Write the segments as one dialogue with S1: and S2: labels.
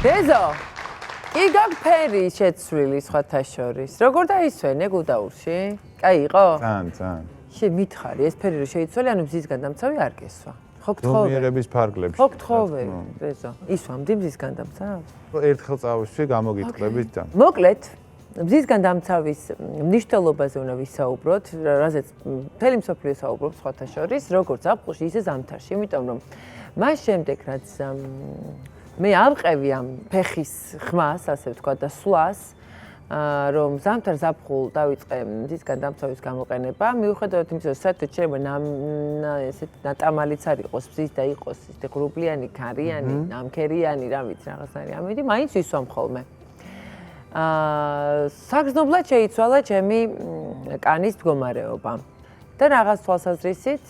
S1: დეზო კი გაქვს ფერი შეცვლილი სხვათა შორის. როგორ დაისვენე გუდაურში? კაი იყო?
S2: ძალიან.
S1: მითხარი, ეს ფერი რომ შეიცვალე, ანუ მზისგან დამცავი არ გესვა. ხო გთხოვე.
S2: დომიერების ფარგლებში.
S1: ხო გთხოვე, დეზო. ისვამდი მზისგან დამცავს?
S2: ერთხელ წავისვი გამოგიტყდებით და.
S1: მოკლედ, მზისგან დამცავის მნიშვნელობაზე უნდა ვისაუბროთ, რაზეც მთელი მსოფლიო საუბრობს სხვათა შორის, როგორც ზაფხულში, ისე ზამთარში, იმიტომ რომ მას შემდეგ რაც მე ავყევი ამ ფეხის ხმას, ასე ვთქვათ, და სვლას, რომ ზამთარ ზაფხულ დავიწყე მზისგან დამცავის გამოყენება, მიუხედავად იმისა, რომ საერთოდ შეიძლება ესეთ ნატამალიც არ იყოს მზის და იყოს ისეთი ღრუბლიანი, ქარიანი, ნამქერიანი, რა ვიცი, რაღაცნაირი ამით, მაინც ვისვამ ხოლმე. საგრძნობლად შეიცვალა ჩემი კანის მდგომარეობა და რაღაც თვალსაზრისით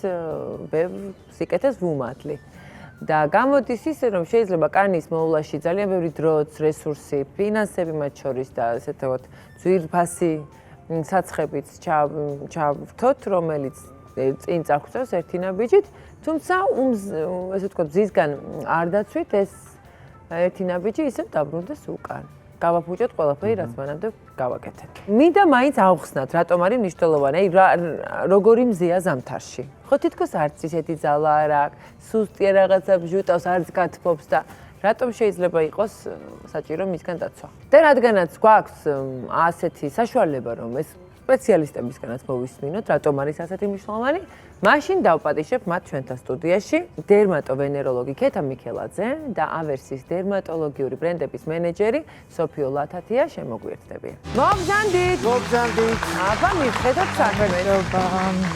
S1: ბევრ სიკეთეს ვუმატლი. და გამოდის ისე, რომ შეიძლება კანის მოვლაში ძალიან ბევრი დროც, რესურსი, ფინანსები მათ შორის და ესეთ ვთქვათ, ძვირფასი საცხებიც ჩავრთოთ, რომელიც წინ წაგვწევს ერთი ნაბიჯით, თუმცა ესე ვთქვათ, მზისგან არ დაცვით ეს ერთი ნაბიჯი ისევ დაბრუნდეს უკან. გავაფუჭოთ ყველაფერი, რაც მანამდე გავაკეთეთ. მინდა მაინც ავხსნათ, რატომ არის მნიშვნელოვანი, როგორი მზეა ზამთარში. ხო თითქოს არც ისეთი ძალა არ აქვს, სუსტია რაღაცა ბჟუტავს, არც გათბობს და რატომ შეიძლება იყოს საჭირო მისგან დაცვა. და რადგანაც გვაქვს ასეთი საშუალება, რომ ეს სპეციალისტებისგანაც მოვისმინოთ, რატომ არის ასეთი მნიშვნელოვანი, მაშინ დავპატიშებ მათ ჩვენთან სტუდიაში დერმატოვენეროლოგი ქეთა მიქელაძე და ავერსის დერმატოლოგიური ბრენდების მენეჯერი სოფიო ლათათია შემოგვიერთდებიან. მოგზანდით!
S2: მოგზანდით!
S1: აბა მიხედოთ საქმეობა.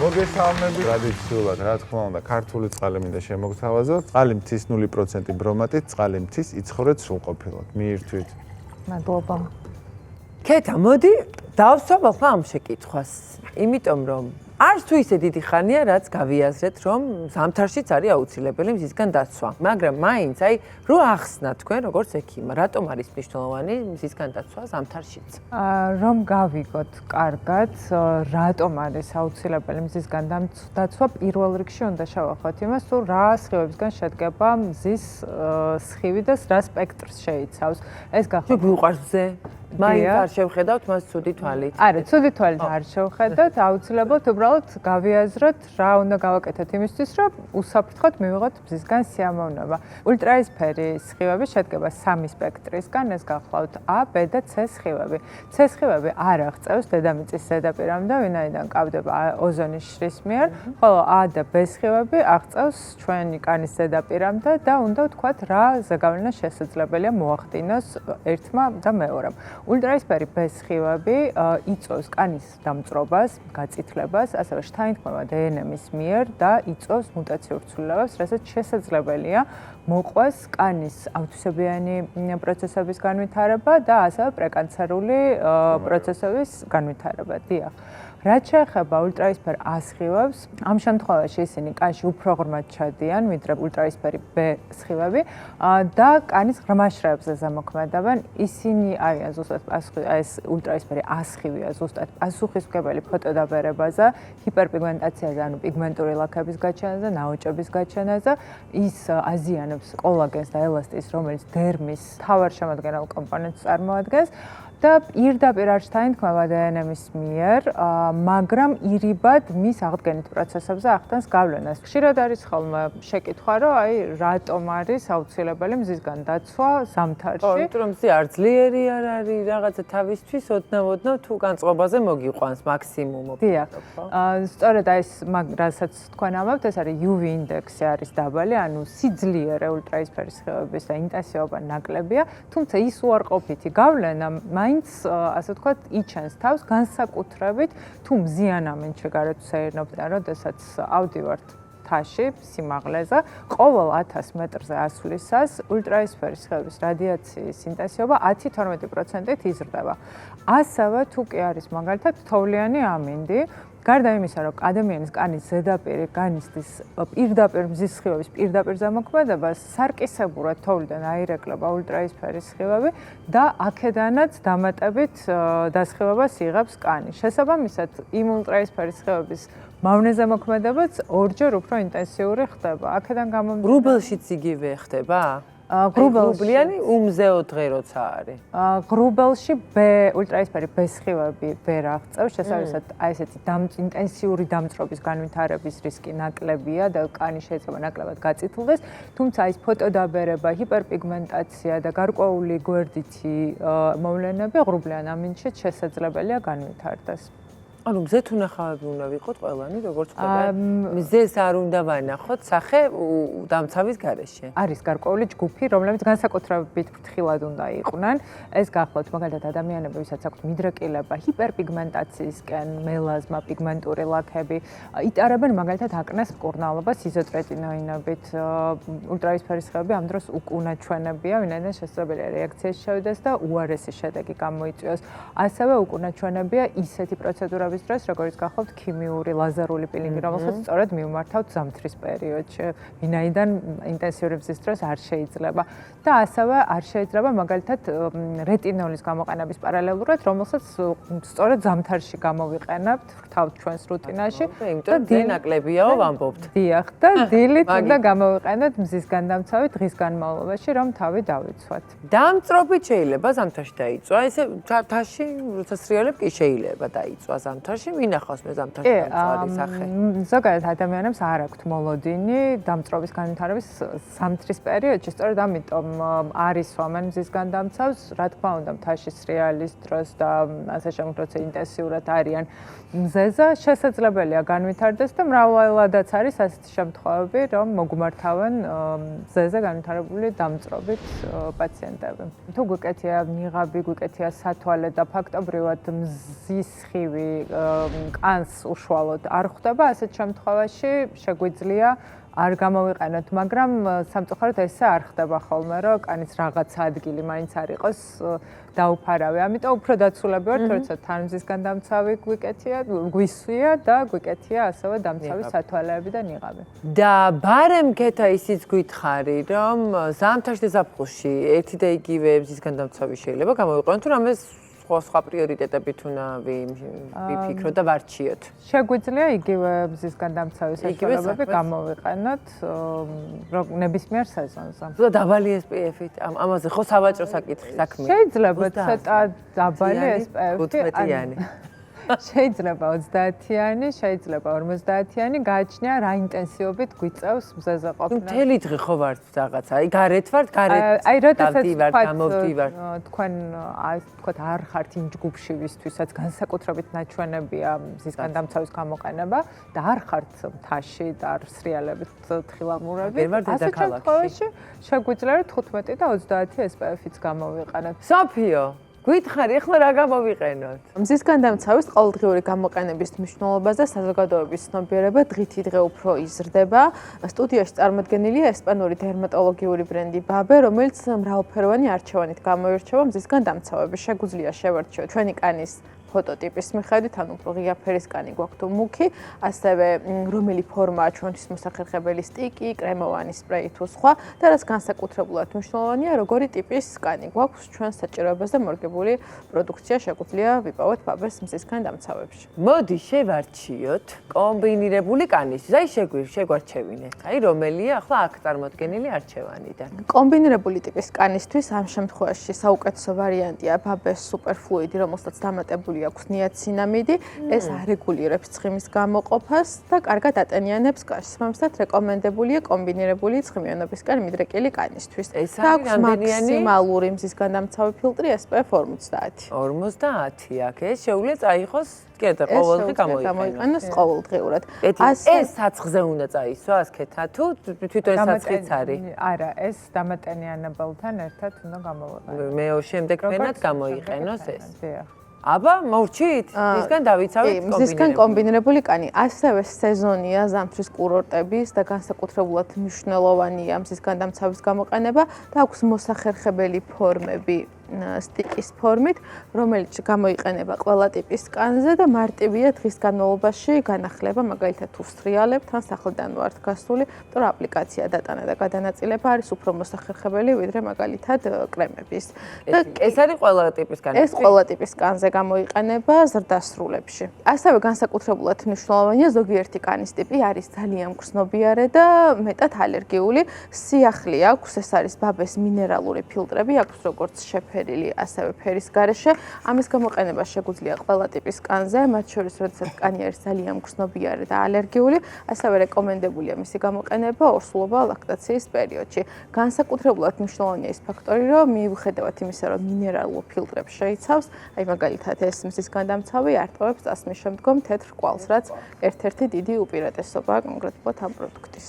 S2: მოგესალმებით. ტრადიციულად, რა თქმა უნდა, ქართული წყალი მინდა შემოგთავაზოთ. წყალი მთის 0% ბრომატით, წყალი მთის იცხოვრეთ სრულყოფილად. მიირთვით.
S3: მადლობა.
S1: ქეთა, მოდი დავსვამ ახლა ამ შეკითხვას, იმიტომ რომ არც თუ ისე დიდი ხანია, რაც გავიაზრეთ, რომ ზამთარშიც არის აუცილებელი მზისგან დაცვა. მაგრამ მაინც, რო ახსნა თქვენ, როგორც ექიმა, რატომ არის მნიშვნელოვანი მზისგან დაცვა ზამთარშიც?
S3: რომ გავიგოთ კარგად, რატომ არის აუცილებელი მზისგან დაცვა, პირველ რიგში უნდა შევახოთ იმას, თუ რა სხივებისგან შედგება მზის სხივი და რა სპექტრს შეიცავს. ეს გახსოვთ.
S1: გვიყვარს მზე? მაინც არ შევხედავთ მას ცუდი თვალით.
S3: არა, ცუდი თვალით არ შევხედავთ, აუცილებლად უბრალოდ გავიაზროთ, რა უნდა გავაკეთოთ იმისთვის, რომ უსაფრთხოდ მივიღოთ მზისგან სიამოვნება. ულტრაისფერი სხივები შედგება სამი სპექტრისგან, ეს გახლავთ A, B და C სხივები. C სხივები არ აღწევს დედამიწის ზედაპირამდე, ვინაიდან კავდება ოზონის შრის მიერ, ხოლო A და B სხივები აღწევს ჩვენი კანის ზედაპირამდე და უნდა ვთქვათ, რა ზეგავლენა შესაძლებელია მოახდინოს ერთმა და მეორემ. ულტრაისფერი B სხივები იწვევს კანის დამწრობას, გაწითლებას, ასევე შთაინთქმება დნმ-ის მიერ და იწვევს მუტაციურ ცვლილებებს, რასაც შესაძლებელია მოყვეს კანის აუცილებელი პროცესების განვითარება და ასევე პრეკანცერული პროცესების განვითარება. დიახ. რაც შეეხება ულტრაისფერ A სხივებს, ამ შემთხვევაში ისინი კანში უფრო ღრმად ჩადიან, ვიდრე ულტრაისფერი B სხივები და კანის ღრმა შრეებზე ზემოქმედებენ. ისინი არიან ზუსტად ეს ულტრაისფერი A სხივია ზუსტად პასუხისმგებელი ფოტოდაბერებაზე, ჰიპერპიგმენტაციაზე, ანუ პიგმენტური ლაქების გაჩენაზე, ნაოჭების გაჩენაზე. ის აზიანებს კოლაგენს და ელასტის, რომელიც დერმის მთავარ შემადგენელ კომპონენტს წარმოადგენს. და პირდაპირ არ შთაინთქმება დნმ-ის მიერ, მაგრამ ირიბად მის აღდგენით პროცესებზე ახდენს გავლენას. ხშირად არის ხოლმე შეკითხვა, რომ რატომ არის აუცილებელი მზისგან დაცვა ზამთარში?
S1: იმიტომ რომ მზი არ ძლიერი არ არის, რაღაცა თავისთვის ოდნავ თუ განწყობაზე მოგიყვანს მაქსიმუმ.
S3: დიახ. სწორედ ეს რასაც თქვენ ამბობთ, ეს არის UV ინდექსი არის დაბალი, ანუ სიძლიერე ულტრაისფერი სხივების და ინტენსივობა ნაკლებია, თუმცა ის უარყოფითი გავლენა მაინც ასე ვთქვათ, იჩენს თავს განსაკუთრებით თუ მზიან ამინდში გარეთ და როდესაც ავდივართ მთაში, სიმაღლეზე, ყოველ 1000 მეტრზე ასვლისას ულტრაისფერი სხივების რადიაციის ინტენსივობა 10-12%-ით იზრდება. ასევე თუ კი არის მაგალითად თოვლიანი ამინდი, გარდა იმისა, რომ ადამიანის კანის ზედაპირი განიცდის პირდაპირ მზის სხივების პირდაპირ ზემოქმედებას, სარკისებურად თოვლიდან აირეკლება ულტრაისფერი სხივები და აქედანაც დამატებით დასხივებას იღებს კანი. შესაბამისად, იმ ულტრაისფერი სხივების მავნე ზემოქმედებაც ორჯერ უფრო ინტენსიური ხდება. აქედან გამომდინარე,
S1: რუბელშიც იგივე ხდება? ღრუბლიანი უმზეო დღე როცა არის.
S3: ღრუბელში ულტრაისფერი ბესხივები ვერ აღწევს, შესაბამისად აი ესეთი ინტენსიური დამწრობის განვითარების რისკი ნაკლებია და კანი შეიძლება ნაკლებად გაწითლდეს, თუმცა ის ფოტოდაბერება, ჰიპერპიგმენტაცია და გარკვეული გვერდითი მოვლენები ღრუბლიან ამინდში შესაძლებელია განვითარდეს.
S1: ანუ მზეთ უნახავები უნდა ვიყოთ ყველანი, როგორც ყვება. მზეს არ უნდა ვანახოთ სახე დამცავის გარეშე.
S3: არის გარკვეული ჯგუფი, რომლებიც განსაკუთრებით ფრთხილად უნდა იყვნენ. ეს გახლავთ მაგალითად ადამიანები, ვისაც აქვთ მიდრეკილება, ჰიპერპიგმენტაციისკენ, მელაზმა, პიგმენტური ლაქები, იტარებენ მაგალითად აკნეს მკურნალობას იზოტრეტინოინებით. ულტრაისფერი სხივები ამ დროს უკუნაჩვენებია, ვინაიდან შესაძლებელია რეაქციის შევიდეს და უარესი შედეგი გამოიწვიოს. ასევე უკუნაჩვენებია ისეთი პროცედურები დროს, როგორც გახლავთ ქიმიური ლაზერული პილინგი, რომელსაც სწორედ მიმართავთ ზამთრის პერიოდში, ვინაიდან ინტენსიური მზის დროს არ შეიძლება. და ასევე არ შეიძლება მაგალითად რეტინოლის გამოყენების პარალელურად, რომელსაც სწორედ ზამთარში გამოვიყენებთ ვრთავთ ჩვენს რუტინაში
S1: და დილ ნაკლებიაო ვამბობთ.
S3: დიახ, და დილით უნდა გამოვიყენოთ მზის განდამცავი დღის განმავლობაში, რომ თავი დავიცვათ.
S1: დამწრობით შეიძლება ზამთარში დაიწვა, ესე თაში, როცა სრიალებ კი შეიძლება დაიწვა ზამთარში, ვინახავს მე ზამთარში დამწვარი სახე.
S3: ზოგადად ადამიანებს არ აქვთ მოლოდინი დამწრობის განვითარების ზამთრის პერიოდში, სწორედ ამიტომ არის სვამენ მზის განდამცავს, რა თქმა უნდა, მთაში სრიალის დროს და ასე შემდგომ, როცა ინტენსიურად არიან მზეზე, შესაძლებელია განვითარდეს და მრავლადაც არის ასეთი შემთხვევები, რომ მოგმართავენ მზეზე განვითარებული დამწრობით პაციენტები. თუ გვიკეთია ნიღაბი, გვიკეთია სათვალე და ფაქტობრივად მზის სხივი კანს უშუალოდ არ ხვდება, ასეთ შემთხვევაში შეგვიძლია არ გამოვიყენოთ, მაგრამ სამწუხაროდ ესე არ ხდება ხოლმე, რომ კანის რაღაცა ადგილი მაინც არ იყოს დაუფარავი. ამიტომ უფრო დაცულები ვართ, როცა თან მზის განდამცავი გვისვია და გვიკეთია ასევე დამცავი სათვალეები და ნიღაბი.
S1: და ბარემ ქეთა ისიც გითხარი, რომ ზამთარში და ზაფხულში ერთი და იგივე მზის განდამცავი შეიძლება გამოვიყენოთ, თუ რამეს სხვა პრიორიტეტებით უნდა ვიფიქროთ და ვარჩიოთ.
S3: შეგვიძლია იგივე მზის განდამცავი საშუალებები გამოვიყენოთ ნებისმიერ სეზონზე.
S1: თუ დაბალი SPF-ით, ამაზე ხო სავაჭრო საკითხი საქმეა.
S3: შეიძლება ცოტა დაბალი SPF-ი,
S1: 15-იანი.
S3: შეიძლება 30-იანი, შეიძლება 50-იანი, გააჩნია რა ინტენსივობით გვიწევს მზეზე ყოფნა.
S1: მთელი დღე ხო ვართ რაღაცა, აი გარეთ ვართ, გარეთ დავდივართ, გამოვდივართ.
S3: თქვენ თქვათ არ ხართ იმ ჯგუფში, ვისთვისაც განსაკუთრებით ნაჩვენებია მზის განდამცავის გამოყენება და არ ხართ მთაში და არ სრიალებით თხილამურებით. ასეთ შემთხვევაში შეგვიძლია 15 და 30 SPF-იც გამოვიყენოთ.
S1: სოფიო გითხარი, ახლა რა გამოვიყენოთ?
S4: მზის განდამცავის ყოველდღიური გამოყენების მნიშვნელობაზე საზოგადოების ცნობიერება დღითი დღე უფრო იზრდება. სტუდიაში წარმოდგენილია ესპანური დერმატოლოგიური ბრენდი ბაბე, რომელიც მრავალფეროვანი არჩევანით გამოირჩევა მზის განდამცავები. შეგვიძლია შევარჩიოთ ჩვენი კანის ფოტოტიპის მიხედვით, ანუ უფრო ღია ფერის კანი გვაქვს თუ მუქი, ასევე რომელი ფორმაა ჩვენთვის მოსახერხებელი სტიკი, კრემოვანი სპრეი თუ სხვა და რაც განსაკუთრებულად მნიშვნელოვანია, როგორი ტიპის კანი გვაქვს ჩვენ საჭიროებაზე მორგებული პროდუქცია შეგვიძლია ვიპოვოთ ბაბეს მზის განდამცავებში.
S1: მოდი შევარჩიოთ კომბინირებული კანისთვის. აი შეგვარჩევინეთ. აი რომელია ახლა აქ წარმოდგენილი არჩევანიდან.
S4: კომბინირებული ტიპის კანისთვის ამ შემთხვევაში საუკეთესო ვარიანტია ბაბეს სუპერფლუიდი, რომელსაც დამატებული აქვს ნიაცინამიდი, ეს არეგულირებს ცხიმის გამოყოფას და კარგად ატენიანებს კანს. შესაბამისად, რეკომენდებულია კომბინირებული ცხიმიანობისკენ მიდრეკილი კანისთვის.
S1: ეს არის
S4: მაქსიმალური მზის განდამცავი ფილტრი SPF 50.
S1: 50 აქ ეს შეუძლია წაიღოს კიდე ყოველდღე
S4: გამოიყენოს ყოველდღიურად.
S1: ეს საცხზე უნდა წაისვა ასქეთა თუ თვითონ საცხიც არის?
S3: არა, ეს დამატენიანებელთან ერთად უნდა გამოვიყენოს.
S1: მე შემდეგ ფენად გამოიყენოს ეს.
S3: დიახ.
S1: აბა, მოვრჩით? მისგან დავიცავით
S4: მზისგან კომბინირებული კანი. ასევე სეზონია ზამთრის კურორტების და განსაკუთრებულად მნიშვნელოვანია მზის განდამცავის გამოყენება და აქვს მოსახერხებელი ფორმები სტიკის ფორმით, რომელიც გამოიყენება ყველა ტიპის კანზე და მარტივია დღის განმავლობაში განახლება, მაგალითად თუ ვსრიალებთ, ან სახლიდან ვართ გასული, იმიტომ რომ აპლიკაცია დატანა და გადანაწილება არის უფრო მოსახერხებელი, ვიდრე მაგალითად კრემების.
S1: ეს არის ყველა ტიპის კანზე.
S4: ეს ყველა ტიპის კანზე გამოიყენება ზრდასრულებში. ასევე განსაკუთრებულად მნიშვნელოვანია ზოგიერთი კანის ტიპი არის ძალიან გრძნობიარე და მეტად ალერგიული. სიახლე აქვს, ეს არის ბაბეს მინერალური ფილტრები, აქვს როგორც შეფერილი, ასევე ფერის გარეშე. ამის გამოყენება შეგვიძლია ყველა ტიპის კანზე, მათ შორის როდესაც კანი არის ძალიან გრძნობიარე და ალერგიული, ასევე რეკომენდებულია მისი გამოყენება ორსულობა ლაქტაციის პერიოდში. განსაკუთრებულად მნიშვნელოვანია ის ფაქტორი, რომ მიუხედავად იმისა, რომ მინერალურ ფილტრებს შეიცავს, აი მაგალითად ეს მზის განდამცავი არტყობებს წასმის შემდგომ თეთრ კვალს, რაც ერთ-ერთი დიდი უპირატესობაა კონკრეტულად ამ პროდუქტის.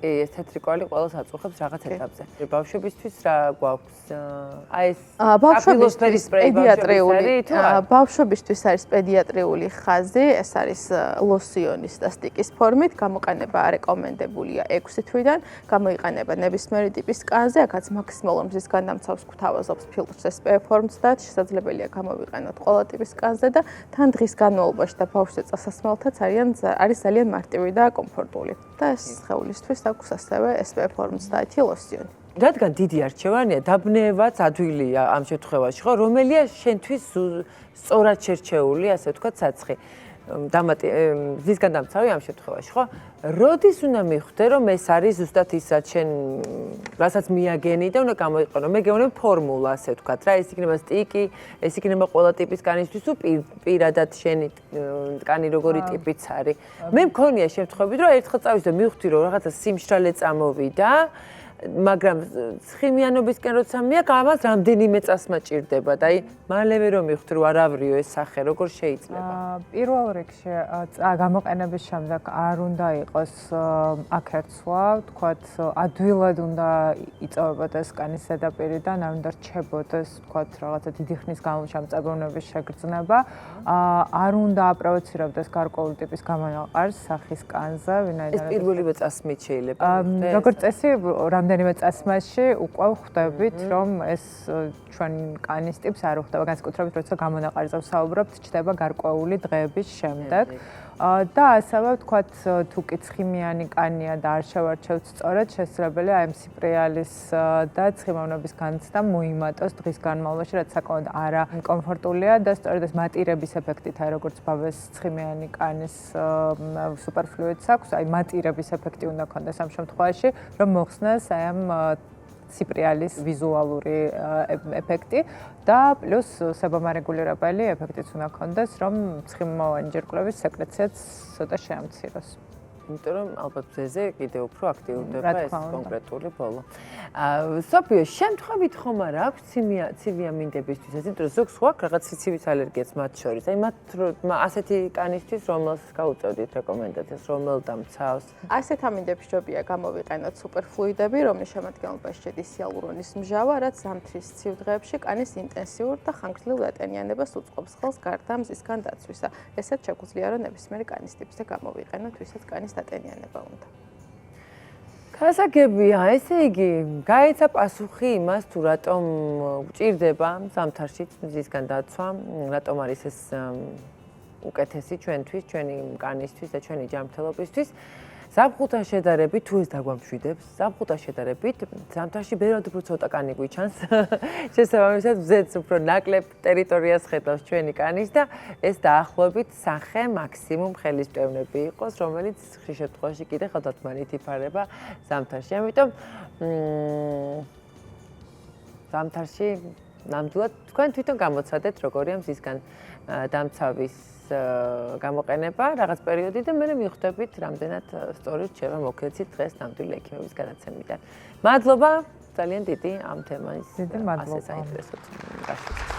S1: კი, ეს თეთრი კვალი ყველას აწუხებს რაღაც ეტაპზე. ბავშვებისთვის რა გვაქვს? აი ეს
S4: ბავშვებისთვის პედიატრიული, ბავშვებისთვის არის პედიატრიული ხაზი, ეს არის ლოსიონის და სტიკის ფორმით, გამოყენება რეკომენდებულია 6 თვიდან, გამოიყენება ნებისმიერი ტიპის კანზე, აქაც მაქსიმალურ მზის განდამცავს გვთავაზობს ფილტრს SPF ფორმს და შესაძლებელია გამოვიყენოთ ყველა ტიპის კანზე და თან დღის განმავლობაში და ბავშვზე წასასმელთაც არის ძალიან მარტივი და კომფორტული. და ეს სხეულისთვის აქვს ასევე SPF ფორმის და ლოსიონი.
S1: რადგან დიდი არჩევანია, დაბნევაც ადვილია ამ შემთხვევაში, ხო, რომელია შენთვის სწორად შერჩეული, ასე ვთქვათ, საცხი. მზის განდამცავი ამ შემთხვევაში, ხო? როდის უნდა მიხვდე, რომ ეს არის ზუსტად ის, რასაც მიაგენი და უნდა გამოიყენო? მე გეუბნები ფორმულა, ასე ვთქვათ, რა, ეს იქნება სტიკი, ეს იქნება ყველა ტიპის კანისთვის, თუ პირადად შენი კანი როგორი ტიპიც არის. მე მქონია შემთხვევები, რომ ერთხელ წავიდე და მივხვდი, რომ რაღაცა სიმშრალე წამოვიდა, მაგრამ ხიმიანობისკენ როცა მიაქვს, ამას რამდენიმე წასმა ჭირდება და აი მალევე რომ მივხვდი, რომ არავრიო ეს სახე, როგორ შეიძლება?
S3: პირველ რიგში გამოყენების შემდეგ არ უნდა იყოს აკერცვა, თქვათ, ადვილად უნდა იწოვებოდეს კანის ზედაპირიდან, არ უნდა რჩებოდეს, თქვათ, რაღაცა დიდი ხნის განმავლობაში ამ წაგონების შეგრძნება, არ უნდა აპროვოცირებდეს გარკვეული ტიპის გამონაყარს სახის კანზე, ვინაიდან
S1: ეს პირველივე წასმით შეიძლება.
S3: როგორც წესი, რამდენიმე წასმაში უკვე ხვდებით, რომ ეს ჩვენ კანის ტიპს არ უხდება, განსაკუთრებით როცა გამონაყარზე ვსაუბრობთ, ჩდება გარკვეული დღეების შემდეგ. და ასევე ვთქვათ, თუ კი ცხიმიანი კანია და არ შევარჩევთ სწორად, შესაძლებელია აი სიპრიალის და ცხიმოვნების განცდა მოიმატოს დღის განმავლობაში, რაც საკმაოდ არაკომფორტულია და სწორედ ეს მატირების ეფექტით, აი როგორც ბაბეს ცხიმიანი კანის სუპერფლუიდს აქვს, აი მატირების ეფექტი უნდა ქონდეს ამ შემთხვევაში, რომ მოხსნას აი ამ სიპრიალის ვიზუალური ეფექტი და პლუს საბამარეგულირებელი ეფექტიც უნდა ქონდეს, რომ ცხიმოვანი ჯირკვლების სეკრეციაც ცოტა შეამციროს.
S1: იმიტომ რომ ალბათ მზეზე კიდევ უფრო აქტიურდება ეს კონკრეტული ბოლო. სოფიო, შემთხვევით ხომ არ აქვს ცივიამინდებისთვის, იმიტომ რომ ზოგს გვაქვს რაღაც სიცივის ალერგიაც მათ შორის. აი მათ ასეთი კანისთვის რომელს გაუწევდით რეკომენდაციას, რომელ დამცავს?
S4: ასეთ ამინდებს ჯობია გამოვიყენოთ სუპერფლუიდები, რომლის შემადგენლობაში შედის ჰიალურონის მჟავა, რაც ზამთრის ცივ დღეებში კანის ინტენსიურ და ხანგრძლივ დატენიანებას უწყობს ხელს გარდა მზისგან დაცვისა. ესეც შეგვიძლია რომ ნებისმიერი კანის ტიპზე გამოვიყენოთ, ვისაც კანის დატენიანება უნდა.
S1: გასაგებია, ესე იგი, გაეცა პასუხი იმას, თუ რატომ გვჭირდება ზამთარში მზისგან დაცვა, რატომ არის ეს უკეთესი ჩვენთვის, ჩვენი კანისთვის და ჩვენი ჯანმრთელობისთვის. ზაფხულთან შედარებით, თუ ეს დაგვამშვიდებს, ზაფხულთან შედარებით, ზამთარში ბევრად უფრო ცოტა კანი გვიჩანს. შესაბამისად, მზეც უფრო ნაკლებ ტერიტორიას ხედავს ჩვენი კანის და ეს დაახლოებით სახე მაქსიმუმ ხელისმტევნები იყოს, რომელიც ხშირ შემთხვევაში კიდე ხელთათმანით იფარება ზამთარში. ამიტომ ზამთარში ნამდვილად თქვენ თვითონ გამოცადეთ, როგორია მზისგან დამცავის გამოყენება რაღაც პერიოდი და მე მივხვდებით, რამდენად სწორი რჩება მოქცეთ დღეს ნამდვილი ექიმების განაცემიდან. მადლობა ძალიან დიდი ამ თემის ასე საინტერესო გაშუქებას.